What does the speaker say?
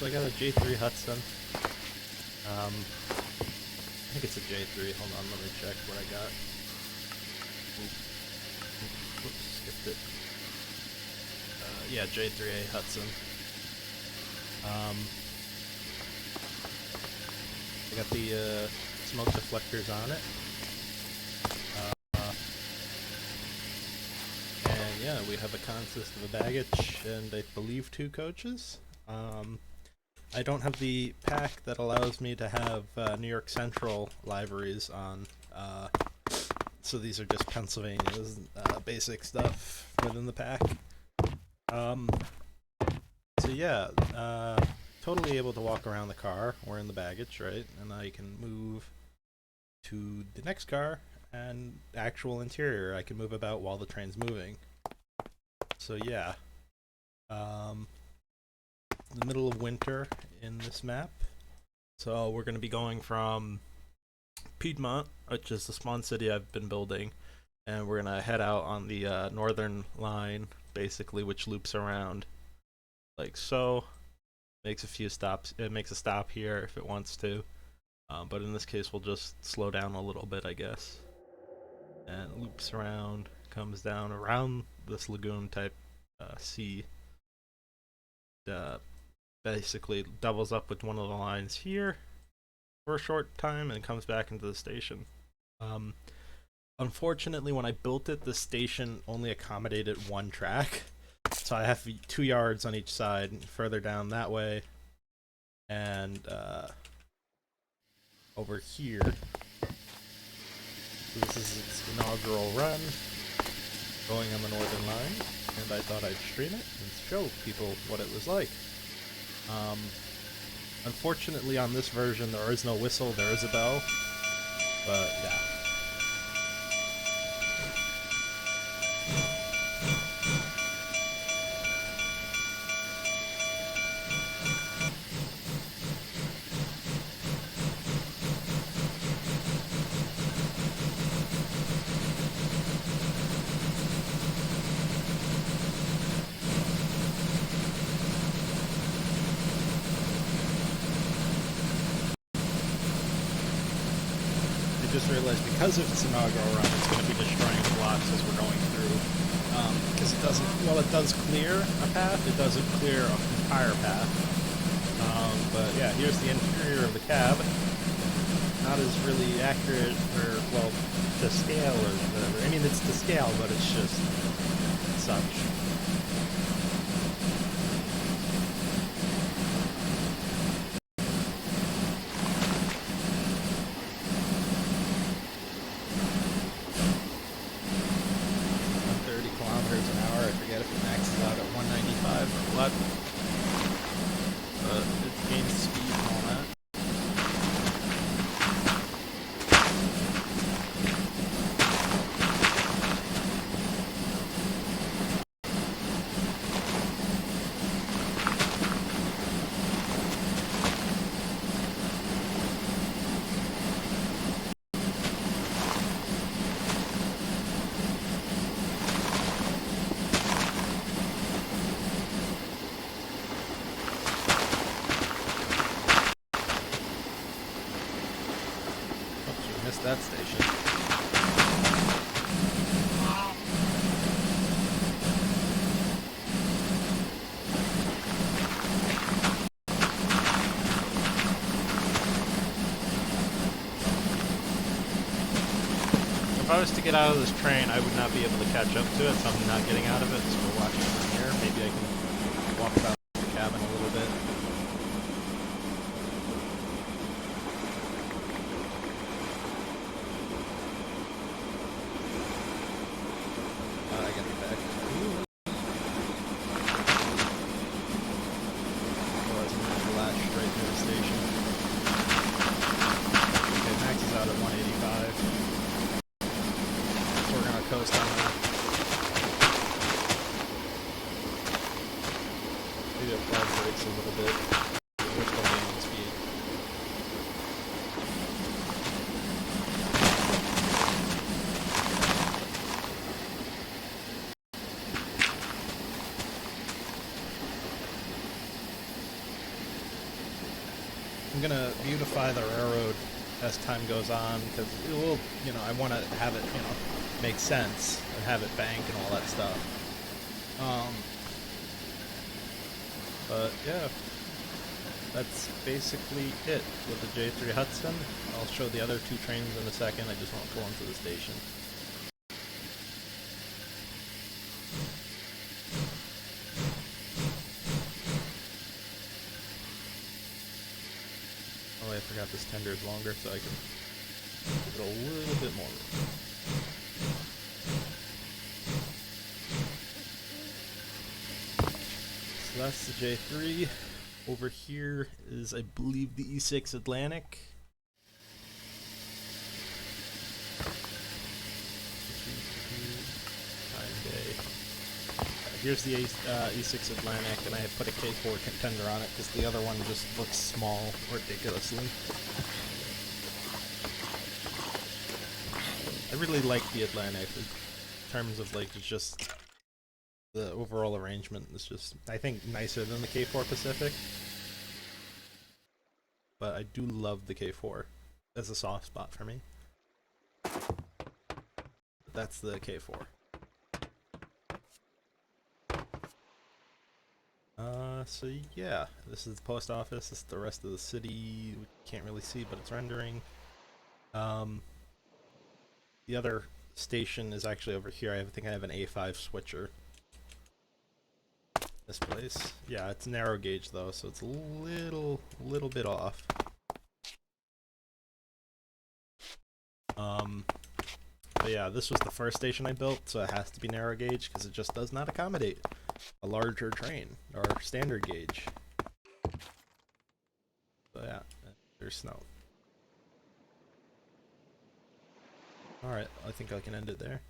so I got a J-3 Hudson. I think it's a J-3. Hold on, let me check what I got. Whoops, skipped it. Yeah, J-3a Hudson. I got the smoke deflectors on it. And yeah, we have a consist of a baggage and I believe 2 coaches. I don't have the pack that allows me to have New York Central liveries on, so these are just Pennsylvania's basic stuff within the pack. So yeah, totally able to walk around the car or in the baggage, right? And I can move to the next car and actual interior. I can move about while the train's moving. So yeah, the middle of winter in this map. So we're going to be going from Piedmont, which is the spawn city I've been building, and we're going to head out on the northern line, basically, which loops around like so. Makes a few stops. It makes a stop here if it wants to, but in this case we'll just slow down a little bit, I guess, and loops around, comes down around this lagoon type sea. Basically doubles up with one of the lines here for a short time and comes back into the station. Unfortunately, when I built it, the station only accommodated 1 track, so I have 2 yards on each side, further down that way, and over here. So this is its inaugural run, going on the northern line, and I thought I'd stream it and show people what it was like. Unfortunately, on this version, there is no whistle, there is a bell, but yeah. Just realized because of its inaugural run, it's going to be destroying blocks as we're going through. Because it doesn't, while it does clear a path, it doesn't clear an entire path. But yeah, here's the interior of the cab. Not as really accurate, or, well, to scale or whatever. I mean, it's to scale, but it's just such. I forget if it maxes out at 195 or what, but it gains speed and all that. Missed that station. If I was to get out of this train, I would not be able to catch up to it, so I'm not getting out of it, so we're watching from here. Maybe I can walk about the cabin a little bit. I gotta get back. Otherwise I'm gonna latch straight to the station. Okay, max is out at 185. So we're gonna coast on that. I'm gonna beautify the railroad as time goes on, because it will, you know, I want to have it, you know, make sense and have it bank and all that stuff. But yeah, that's basically it with the J-3 Hudson. I'll show the other two trains in a second. I just want to pull into the station. Oh, I forgot this tender is longer, so I can give it a little bit more room. So that's the J3. Over here is, I believe, the E6 Atlantic. Time day. Here's the E6 Atlantic, and I put a K4 contender on it because the other one just looks small ridiculously. I really like the Atlantic in terms of, like, it's just the overall arrangement is just, I think, nicer than the K4 Pacific. But I do love the K4. That's a soft spot for me. But that's the K4. So yeah, this is the post office. This is the rest of the city. We can't really see, but it's rendering. The other station is actually over here. I think I have an A5 switcher. This place. Yeah, it's narrow gauge though, so it's a little bit off. But yeah, this was the first station I built, so it has to be narrow gauge because it just does not accommodate a larger train or standard gauge. So yeah, there's snow. Alright, I think I can end it there.